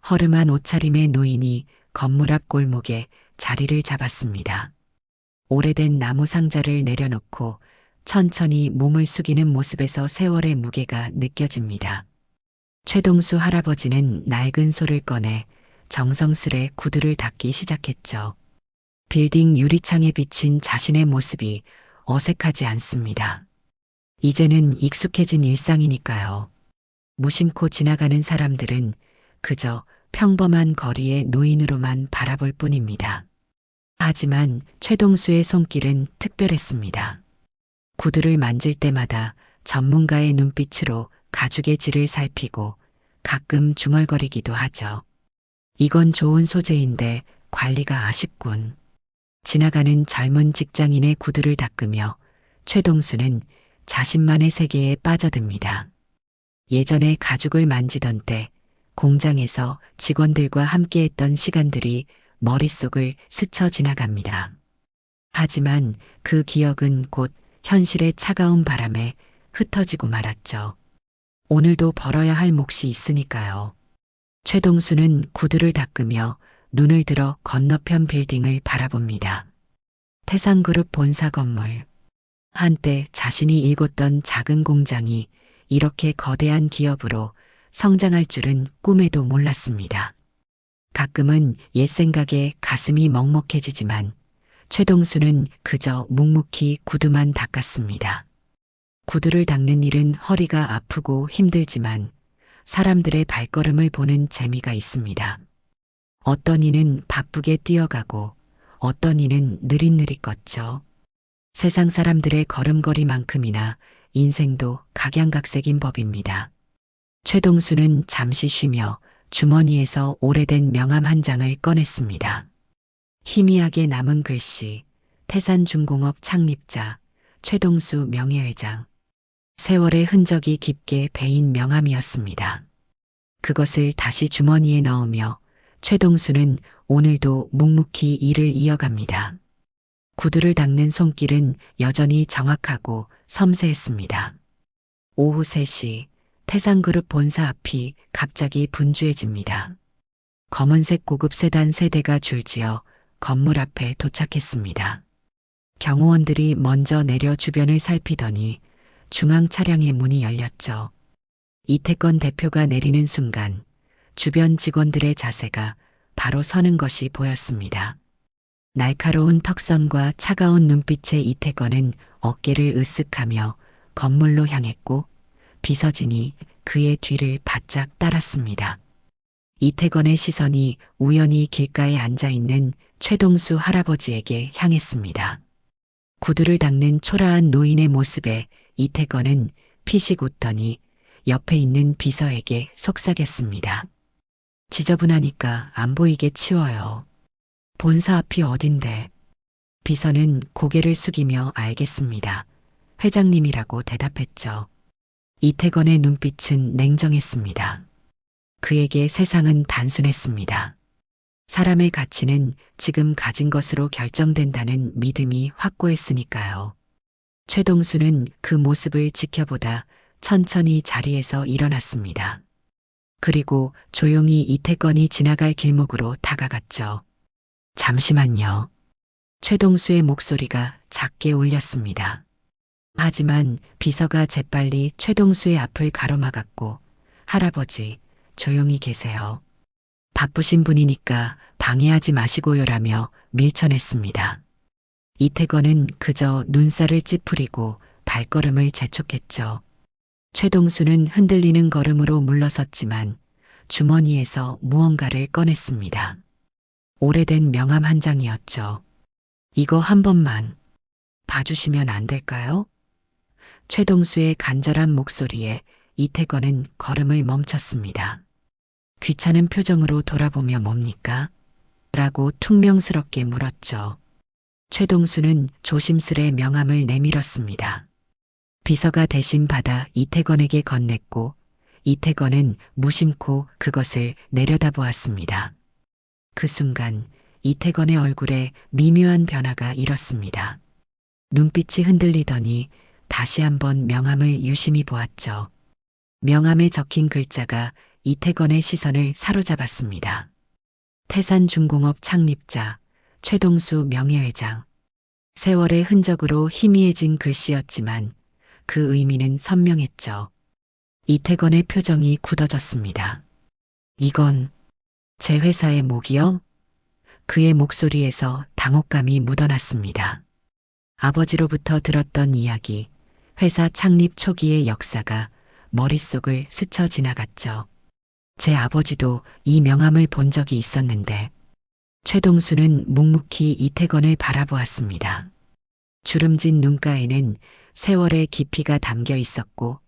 허름한 옷차림의 노인이 건물 앞 골목에 자리를 잡았습니다. 오래된 나무 상자를 내려놓고 천천히 몸을 숙이는 모습에서 세월의 무게가 느껴집니다. 최동수 할아버지는 낡은 소를 꺼내 정성스레 구두를 닦기 시작했죠. 빌딩 유리창에 비친 자신의 모습이 어색하지 않습니다. 이제는 익숙해진 일상이니까요. 무심코 지나가는 사람들은 그저 평범한 거리의 노인으로만 바라볼 뿐입니다. 하지만 최동수의 손길은 특별했습니다. 구두를 만질 때마다 전문가의 눈빛으로 가죽의 질을 살피고 가끔 중얼거리기도 하죠. 이건 좋은 소재인데 관리가 아쉽군. 지나가는 젊은 직장인의 구두를 닦으며 최동수는 자신만의 세계에 빠져듭니다. 예전에 가죽을 만지던 때 공장에서 직원들과 함께했던 시간들이 머릿속을 스쳐 지나갑니다. 하지만 그 기억은 곧 현실의 차가운 바람에 흩어지고 말았죠. 오늘도 벌어야 할 몫이 있으니까요. 최동수는 구두를 닦으며 눈을 들어 건너편 빌딩을 바라봅니다. 태산그룹 본사 건물. 한때 자신이 일궜던 작은 공장이 이렇게 거대한 기업으로 성장할 줄은 꿈에도 몰랐습니다. 가끔은 옛 생각에 가슴이 먹먹해지지만 최동수는 그저 묵묵히 구두만 닦았습니다. 구두를 닦는 일은 허리가 아프고 힘들지만 사람들의 발걸음을 보는 재미가 있습니다. 어떤 이는 바쁘게 뛰어가고 어떤 이는 느릿느릿 걷죠. 세상 사람들의 걸음걸이만큼이나 인생도 각양각색인 법입니다. 최동수는 잠시 쉬며 주머니에서 오래된 명함 한 장을 꺼냈습니다. 희미하게 남은 글씨, 태산중공업 창립자, 최동수 명예회장. 세월의 흔적이 깊게 배인 명함이었습니다. 그것을 다시 주머니에 넣으며 최동수는 오늘도 묵묵히 일을 이어갑니다. 구두를 닦는 손길은 여전히 정확하고 섬세했습니다. 오후 3시 태산그룹 본사 앞이 갑자기 분주해집니다. 검은색 고급 세단 3대가 줄지어 건물 앞에 도착했습니다. 경호원들이 먼저 내려 주변을 살피더니 중앙 차량의 문이 열렸죠. 이태권 대표가 내리는 순간 주변 직원들의 자세가 바로 서는 것이 보였습니다. 날카로운 턱선과 차가운 눈빛의 이태권은 어깨를 으쓱하며 건물로 향했고 비서진이 그의 뒤를 바짝 따랐습니다. 이태권의 시선이 우연히 길가에 앉아있는 최동수 할아버지에게 향했습니다. 구두를 닦는 초라한 노인의 모습에 이태권은 피식 웃더니 옆에 있는 비서에게 속삭였습니다. 지저분하니까 안 보이게 치워요. 본사 앞이 어딘데? 비서는 고개를 숙이며 알겠습니다. 회장님이라고 대답했죠. 이태건의 눈빛은 냉정했습니다. 그에게 세상은 단순했습니다. 사람의 가치는 지금 가진 것으로 결정된다는 믿음이 확고했으니까요. 최동수는 그 모습을 지켜보다 천천히 자리에서 일어났습니다. 그리고 조용히 이태건이 지나갈 길목으로 다가갔죠. 잠시만요. 최동수의 목소리가 작게 울렸습니다. 하지만 비서가 재빨리 최동수의 앞을 가로막았고 할아버지, 조용히 계세요. 바쁘신 분이니까 방해하지 마시고요라며 밀쳐냈습니다. 이태건은 그저 눈살을 찌푸리고 발걸음을 재촉했죠. 최동수는 흔들리는 걸음으로 물러섰지만 주머니에서 무언가를 꺼냈습니다. 오래된 명함 한 장이었죠. 이거 한 번만 봐주시면 안 될까요? 최동수의 간절한 목소리에 이태건은 걸음을 멈췄습니다. 귀찮은 표정으로 돌아보며 뭡니까? 라고 퉁명스럽게 물었죠. 최동수는 조심스레 명함을 내밀었습니다. 비서가 대신 받아 이태건에게 건넸고 이태건은 무심코 그것을 내려다보았습니다. 그 순간 이태건의 얼굴에 미묘한 변화가 일었습니다. 눈빛이 흔들리더니 다시 한번 명함을 유심히 보았죠. 명함에 적힌 글자가 이태건의 시선을 사로잡았습니다. 태산중공업 창립자 최동수 명예회장. 세월의 흔적으로 희미해진 글씨였지만 그 의미는 선명했죠. 이태건의 표정이 굳어졌습니다. 이건 제 회사의 목이요? 그의 목소리에서 당혹감이 묻어났습니다. 아버지로부터 들었던 이야기, 회사 창립 초기의 역사가 머릿속을 스쳐 지나갔죠. 제 아버지도 이 명함을 본 적이 있었는데 최동수는 묵묵히 이태건을 바라보았습니다. 주름진 눈가에는 세월의 깊이가 담겨 있었고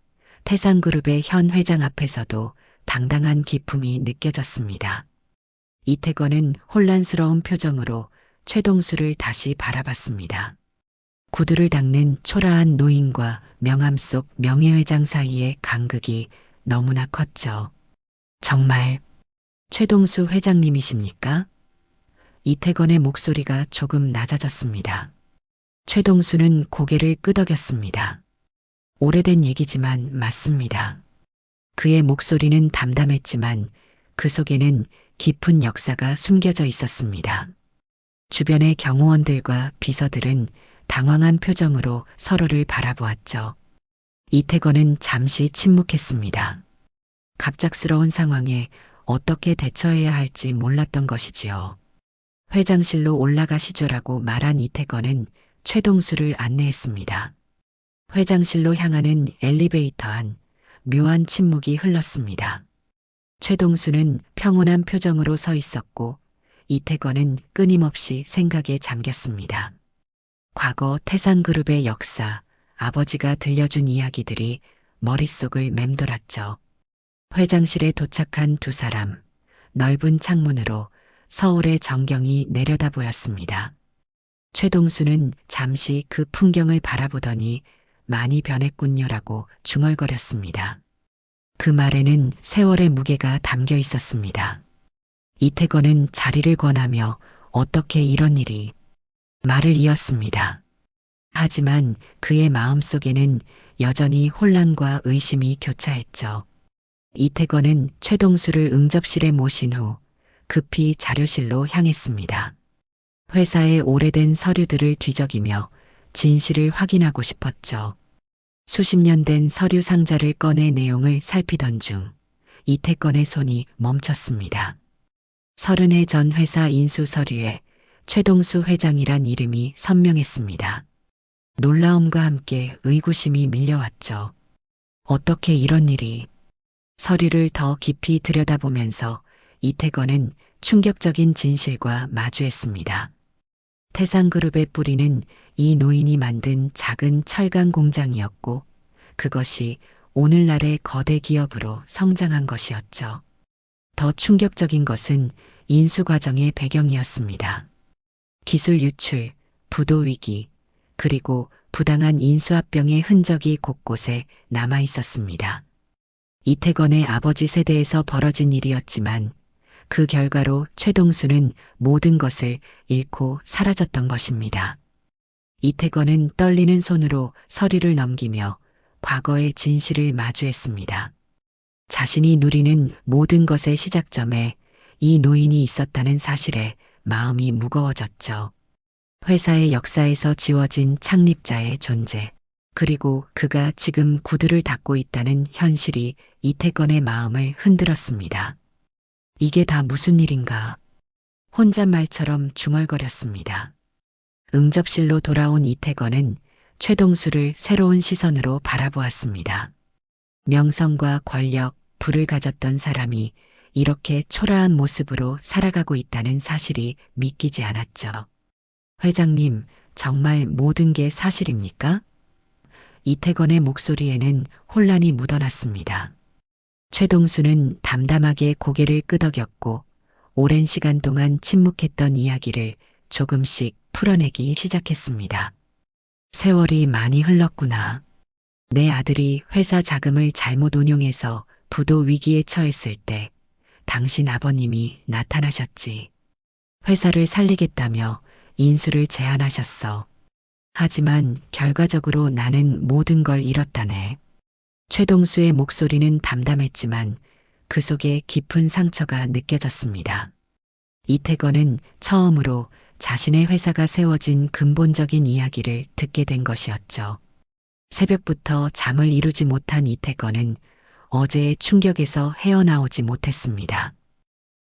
태산그룹의 현 회장 앞에서도 당당한 기품이 느껴졌습니다. 이태건은 혼란스러운 표정으로 최동수를 다시 바라봤습니다. 구두를 닦는 초라한 노인과 명함 속 명예회장 사이의 간극이 너무나 컸죠. 정말 최동수 회장님이십니까? 이태건의 목소리가 조금 낮아졌습니다. 최동수는 고개를 끄덕였습니다. 오래된 얘기지만 맞습니다. 그의 목소리는 담담했지만 그 속에는 깊은 역사가 숨겨져 있었습니다. 주변의 경호원들과 비서들은 당황한 표정으로 서로를 바라보았죠. 이태건은 잠시 침묵했습니다. 갑작스러운 상황에 어떻게 대처해야 할지 몰랐던 것이지요. 회장실로 올라가시죠라고 말한 이태건은 최동수를 안내했습니다. 회장실로 향하는 엘리베이터 안 묘한 침묵이 흘렀습니다. 최동수는 평온한 표정으로 서 있었고 이태건은 끊임없이 생각에 잠겼습니다. 과거 태산그룹의 역사, 아버지가 들려준 이야기들이 머릿속을 맴돌았죠. 회장실에 도착한 두 사람, 넓은 창문으로 서울의 전경이 내려다 보였습니다. 최동수는 잠시 그 풍경을 바라보더니 많이 변했군요라고 중얼거렸습니다. 그 말에는 세월의 무게가 담겨 있었습니다. 이태건은 자리를 권하며 어떻게 이런 일이 말을 이었습니다. 하지만 그의 마음속에는 여전히 혼란과 의심이 교차했죠. 이태건은 최동수를 응접실에 모신 후 급히 자료실로 향했습니다. 회사의 오래된 서류들을 뒤적이며 진실을 확인하고 싶었죠. 수십 년 된 서류 상자를 꺼내 내용을 살피던 중 이태건의 손이 멈췄습니다. 30해 전 회사 인수 서류에 최동수 회장이란 이름이 선명했습니다. 놀라움과 함께 의구심이 밀려왔죠. 어떻게 이런 일이? 서류를 더 깊이 들여다보면서 이태건은 충격적인 진실과 마주했습니다. 태산그룹의 뿌리는 이 노인이 만든 작은 철강 공장이었고 그것이 오늘날의 거대 기업으로 성장한 것이었죠. 더 충격적인 것은 인수 과정의 배경이었습니다. 기술 유출, 부도 위기, 그리고 부당한 인수합병의 흔적이 곳곳에 남아 있었습니다. 이태건의 아버지 세대에서 벌어진 일이었지만 그 결과로 최동수는 모든 것을 잃고 사라졌던 것입니다. 이태건은 떨리는 손으로 서류를 넘기며 과거의 진실을 마주했습니다. 자신이 누리는 모든 것의 시작점에 이 노인이 있었다는 사실에 마음이 무거워졌죠. 회사의 역사에서 지워진 창립자의 존재, 그리고 그가 지금 구두를 닦고 있다는 현실이 이태건의 마음을 흔들었습니다. 이게 다 무슨 일인가? 혼잣말처럼 중얼거렸습니다. 응접실로 돌아온 이태건은 최동수를 새로운 시선으로 바라보았습니다. 명성과 권력, 부를 가졌던 사람이 이렇게 초라한 모습으로 살아가고 있다는 사실이 믿기지 않았죠. 회장님, 정말 모든 게 사실입니까? 이태건의 목소리에는 혼란이 묻어났습니다. 최동수는 담담하게 고개를 끄덕였고 오랜 시간 동안 침묵했던 이야기를 조금씩 풀어내기 시작했습니다. 세월이 많이 흘렀구나. 내 아들이 회사 자금을 잘못 운용해서 부도 위기에 처했을 때 당신 아버님이 나타나셨지. 회사를 살리겠다며 인수를 제안하셨어. 하지만 결과적으로 나는 모든 걸 잃었다네. 최동수의 목소리는 담담했지만 그 속에 깊은 상처가 느껴졌습니다. 이태건은 처음으로 자신의 회사가 세워진 근본적인 이야기를 듣게 된 것이었죠. 새벽부터 잠을 이루지 못한 이태건은 어제의 충격에서 헤어나오지 못했습니다.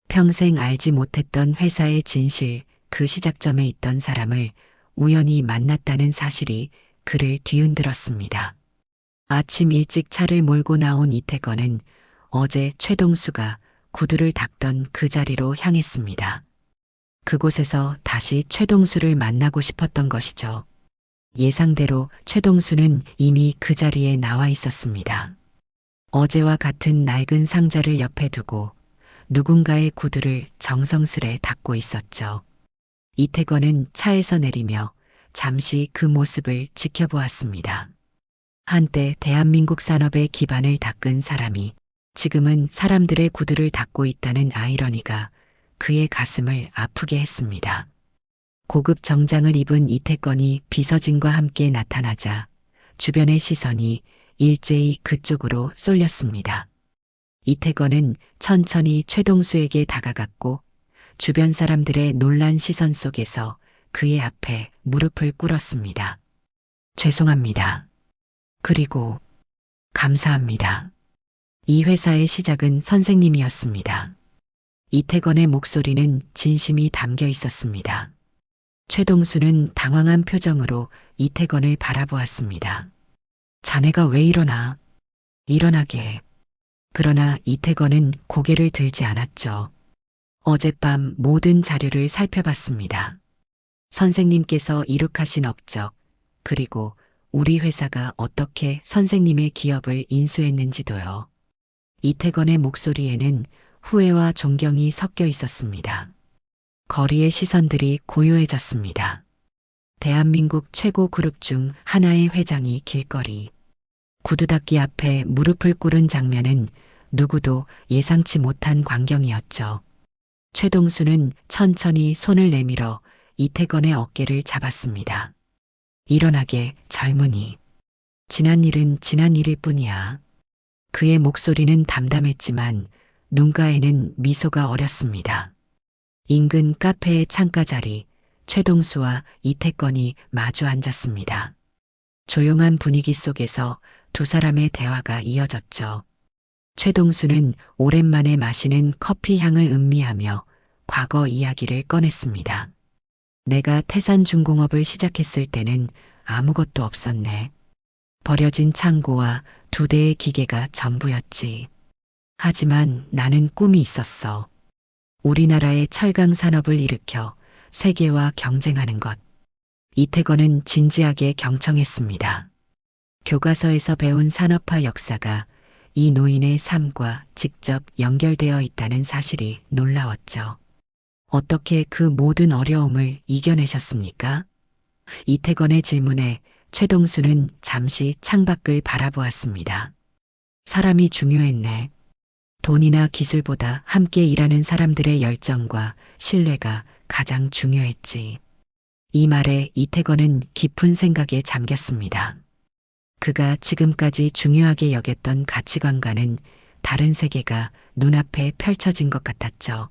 평생 알지 못했던 회사의 진실, 그 시작점에 있던 사람을 우연히 만났다는 사실이 그를 뒤흔들었습니다. 아침 일찍 차를 몰고 나온 이태건은 어제 최동수가 구두를 닦던 그 자리로 향했습니다. 그곳에서 다시 최동수를 만나고 싶었던 것이죠. 예상대로 최동수는 이미 그 자리에 나와 있었습니다. 어제와 같은 낡은 상자를 옆에 두고 누군가의 구두를 정성스레 닦고 있었죠. 이태건은 차에서 내리며 잠시 그 모습을 지켜보았습니다. 한때 대한민국 산업의 기반을 닦은 사람이 지금은 사람들의 구두를 닦고 있다는 아이러니가 그의 가슴을 아프게 했습니다. 고급 정장을 입은 이태건이 비서진과 함께 나타나자 주변의 시선이 일제히 그쪽으로 쏠렸습니다. 이태건은 천천히 최동수에게 다가갔고 주변 사람들의 놀란 시선 속에서 그의 앞에 무릎을 꿇었습니다. 죄송합니다. 그리고 감사합니다. 이 회사의 시작은 선생님이었습니다. 이태건의 목소리는 진심이 담겨 있었습니다. 최동수는 당황한 표정으로 이태건을 바라보았습니다. 자네가 왜 일어나? 일어나게. 그러나 이태건은 고개를 들지 않았죠. 어젯밤 모든 자료를 살펴봤습니다. 선생님께서 이룩하신 업적, 그리고 우리 회사가 어떻게 선생님의 기업을 인수했는지도요. 이태건의 목소리에는 후회와 존경이 섞여 있었습니다. 거리의 시선들이 고요해졌습니다. 대한민국 최고 그룹 중 하나의 회장이 길거리 구두 닦기 앞에 무릎을 꿇은 장면은 누구도 예상치 못한 광경이었죠. 최동수는 천천히 손을 내밀어 이태건의 어깨를 잡았습니다. 일어나게, 젊은이. 지난 일은 지난 일일 뿐이야. 그의 목소리는 담담했지만 눈가에는 미소가 어렸습니다. 인근 카페의 창가 자리, 최동수와 이태건이 마주 앉았습니다. 조용한 분위기 속에서 두 사람의 대화가 이어졌죠. 최동수는 오랜만에 마시는 커피 향을 음미하며 과거 이야기를 꺼냈습니다. 내가 태산중공업을 시작했을 때는 아무것도 없었네. 버려진 창고와 두 대의 기계가 전부였지. 하지만 나는 꿈이 있었어. 우리나라의 철강 산업을 일으켜 세계와 경쟁하는 것. 이태건은 진지하게 경청했습니다. 교과서에서 배운 산업화 역사가 이 노인의 삶과 직접 연결되어 있다는 사실이 놀라웠죠. 어떻게 그 모든 어려움을 이겨내셨습니까? 이태건의 질문에 최동수는 잠시 창밖을 바라보았습니다. 사람이 중요했네. 돈이나 기술보다 함께 일하는 사람들의 열정과 신뢰가 가장 중요했지. 이 말에 이태건은 깊은 생각에 잠겼습니다. 그가 지금까지 중요하게 여겼던 가치관과는 다른 세계가 눈앞에 펼쳐진 것 같았죠.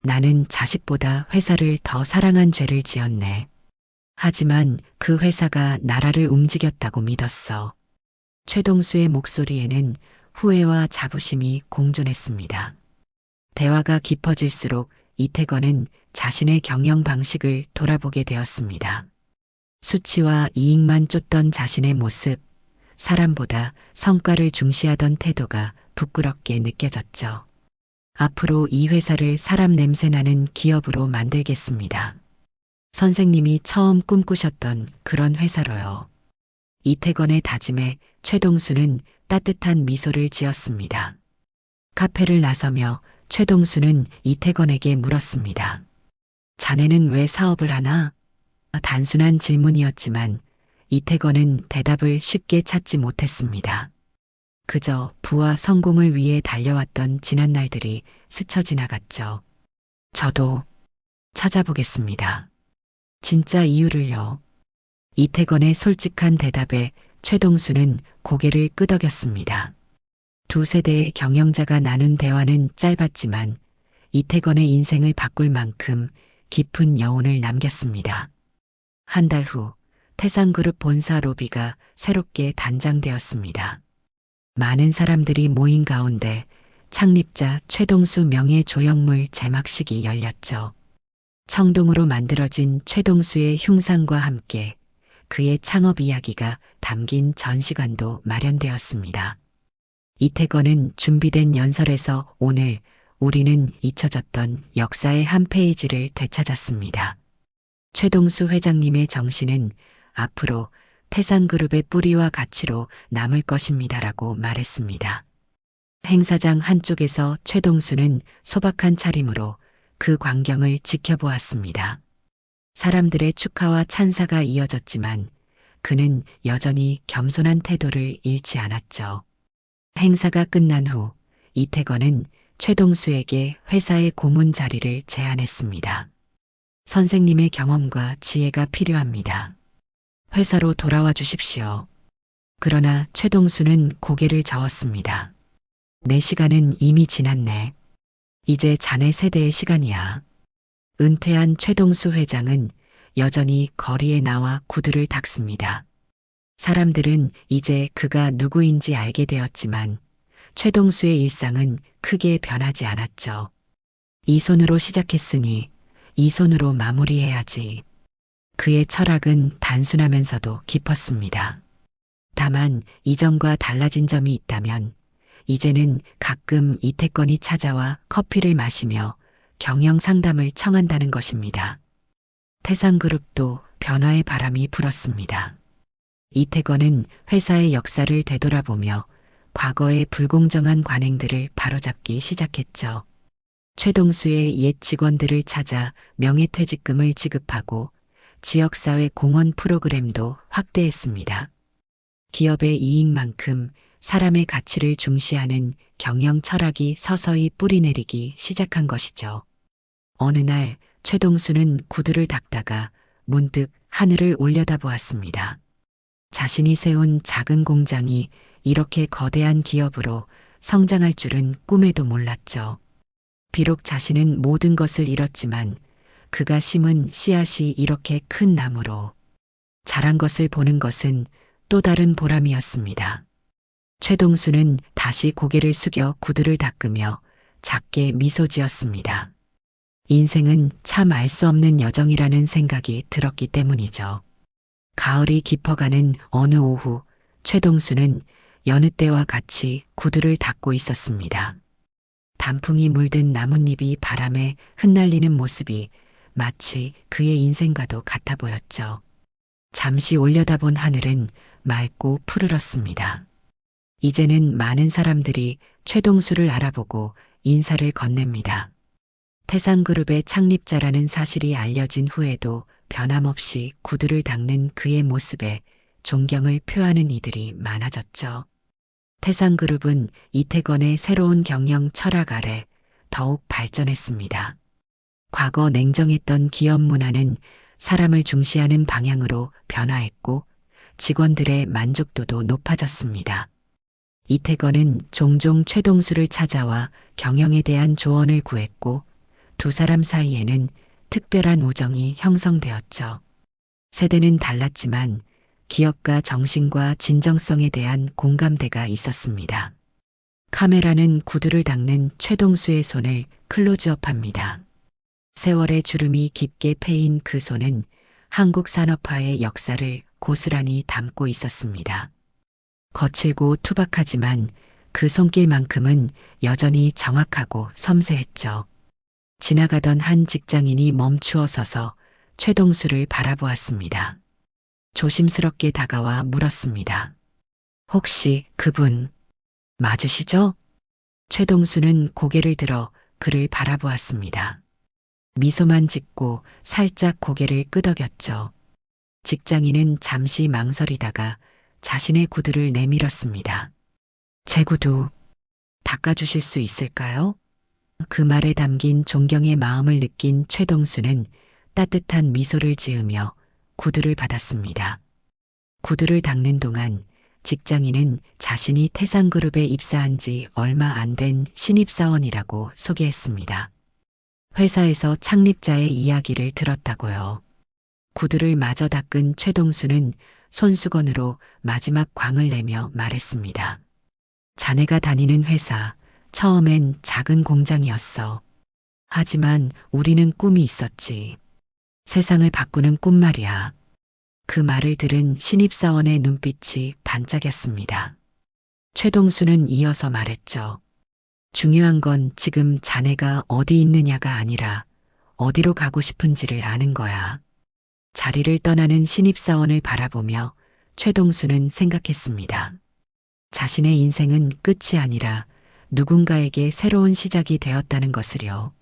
나는 자식보다 회사를 더 사랑한 죄를 지었네. 하지만 그 회사가 나라를 움직였다고 믿었어. 최동수의 목소리에는 후회와 자부심이 공존했습니다. 대화가 깊어질수록 이태건은 자신의 경영 방식을 돌아보게 되었습니다. 수치와 이익만 쫓던 자신의 모습, 사람보다 성과를 중시하던 태도가 부끄럽게 느껴졌죠. 앞으로 이 회사를 사람 냄새나는 기업으로 만들겠습니다. 선생님이 처음 꿈꾸셨던 그런 회사로요. 이태건의 다짐에 최동수는 따뜻한 미소를 지었습니다. 카페를 나서며 최동수는 이태건에게 물었습니다. 자네는 왜 사업을 하나? 단순한 질문이었지만 이태건은 대답을 쉽게 찾지 못했습니다. 그저 부와 성공을 위해 달려왔던 지난 날들이 스쳐 지나갔죠. 저도 찾아보겠습니다. 진짜 이유를요. 이태건의 솔직한 대답에 최동수는 고개를 끄덕였습니다. 두 세대의 경영자가 나눈 대화는 짧았지만 이태건의 인생을 바꿀 만큼 깊은 여운을 남겼습니다. 한 달 후 태산그룹 본사 로비가 새롭게 단장되었습니다. 많은 사람들이 모인 가운데 창립자 최동수 명예 조형물 제막식이 열렸죠. 청동으로 만들어진 최동수의 흉상과 함께 그의 창업 이야기가 담긴 전시관도 마련되었습니다. 이태건은 준비된 연설에서 오늘 우리는 잊혀졌던 역사의 한 페이지를 되찾았습니다. 최동수 회장님의 정신은 앞으로 태산그룹의 뿌리와 가치로 남을 것입니다라고 말했습니다. 행사장 한쪽에서 최동수는 소박한 차림으로 그 광경을 지켜보았습니다. 사람들의 축하와 찬사가 이어졌지만 그는 여전히 겸손한 태도를 잃지 않았죠. 행사가 끝난 후 이태건은 최동수에게 회사의 고문 자리를 제안했습니다. 선생님의 경험과 지혜가 필요합니다. 회사로 돌아와 주십시오. 그러나 최동수는 고개를 저었습니다. 내 시간은 이미 지났네. 이제 자네 세대의 시간이야. 은퇴한 최동수 회장은 여전히 거리에 나와 구두를 닦습니다. 사람들은 이제 그가 누구인지 알게 되었지만 최동수의 일상은 크게 변하지 않았죠. 이 손으로 시작했으니 이 손으로 마무리해야지. 그의 철학은 단순하면서도 깊었습니다. 다만 이전과 달라진 점이 있다면 이제는 가끔 이태건이 찾아와 커피를 마시며 경영 상담을 청한다는 것입니다. 태산그룹도 변화의 바람이 불었습니다. 이태건은 회사의 역사를 되돌아보며 과거의 불공정한 관행들을 바로잡기 시작했죠. 최동수의 옛 직원들을 찾아 명예퇴직금을 지급하고 지역사회 공헌 프로그램도 확대했습니다. 기업의 이익만큼 사람의 가치를 중시하는 경영 철학이 서서히 뿌리내리기 시작한 것이죠. 어느 날 최동수는 구두를 닦다가 문득 하늘을 올려다보았습니다. 자신이 세운 작은 공장이 이렇게 거대한 기업으로 성장할 줄은 꿈에도 몰랐죠. 비록 자신은 모든 것을 잃었지만 그가 심은 씨앗이 이렇게 큰 나무로 자란 것을 보는 것은 또 다른 보람이었습니다. 최동수는 다시 고개를 숙여 구두를 닦으며 작게 미소 지었습니다. 인생은 참 알 수 없는 여정이라는 생각이 들었기 때문이죠. 가을이 깊어가는 어느 오후 최동수는 여느 때와 같이 구두를 닦고 있었습니다. 단풍이 물든 나뭇잎이 바람에 흩날리는 모습이 마치 그의 인생과도 같아 보였죠. 잠시 올려다본 하늘은 맑고 푸르렀습니다. 이제는 많은 사람들이 최동수를 알아보고 인사를 건넵니다. 태산그룹의 창립자라는 사실이 알려진 후에도 변함없이 구두를 닦는 그의 모습에 존경을 표하는 이들이 많아졌죠. 태산그룹은 이태건의 새로운 경영 철학 아래 더욱 발전했습니다. 과거 냉정했던 기업 문화는 사람을 중시하는 방향으로 변화했고 직원들의 만족도도 높아졌습니다. 이태건은 종종 최동수를 찾아와 경영에 대한 조언을 구했고 두 사람 사이에는 특별한 우정이 형성되었죠. 세대는 달랐지만 기업가 정신과 진정성에 대한 공감대가 있었습니다. 카메라는 구두를 닦는 최동수의 손을 클로즈업합니다. 세월의 주름이 깊게 패인 그 손은 한국 산업화의 역사를 고스란히 담고 있었습니다. 거칠고 투박하지만 그 손길만큼은 여전히 정확하고 섬세했죠. 지나가던 한 직장인이 멈추어 서서 최동수를 바라보았습니다. 조심스럽게 다가와 물었습니다. 혹시 그분 맞으시죠? 최동수는 고개를 들어 그를 바라보았습니다. 미소만 짓고 살짝 고개를 끄덕였죠. 직장인은 잠시 망설이다가 자신의 구두를 내밀었습니다. 제 구두 닦아주실 수 있을까요? 그 말에 담긴 존경의 마음을 느낀 최동수는 따뜻한 미소를 지으며 구두를 받았습니다. 구두를 닦는 동안 직장인은 자신이 태산그룹에 입사한 지 얼마 안 된 신입사원이라고 소개했습니다. 회사에서 창립자의 이야기를 들었다고요. 구두를 마저 닦은 최동수는 손수건으로 마지막 광을 내며 말했습니다. 자네가 다니는 회사, 처음엔 작은 공장이었어. 하지만 우리는 꿈이 있었지. 세상을 바꾸는 꿈 말이야. 그 말을 들은 신입사원의 눈빛이 반짝였습니다. 최동수는 이어서 말했죠. 중요한 건 지금 자네가 어디 있느냐가 아니라 어디로 가고 싶은지를 아는 거야. 자리를 떠나는 신입사원을 바라보며 최동수는 생각했습니다. 자신의 인생은 끝이 아니라 누군가에게 새로운 시작이 되었다는 것을요.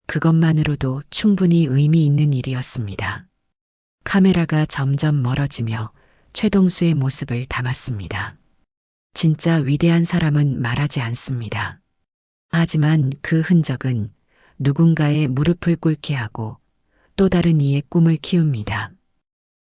그것만으로도 충분히 의미 있는 일이었습니다. 카메라가 점점 멀어지며 최동수의 모습을 담았습니다. 진짜 위대한 사람은 말하지 않습니다. 하지만 그 흔적은 누군가의 무릎을 꿇게 하고 또 다른 이의 꿈을 키웁니다.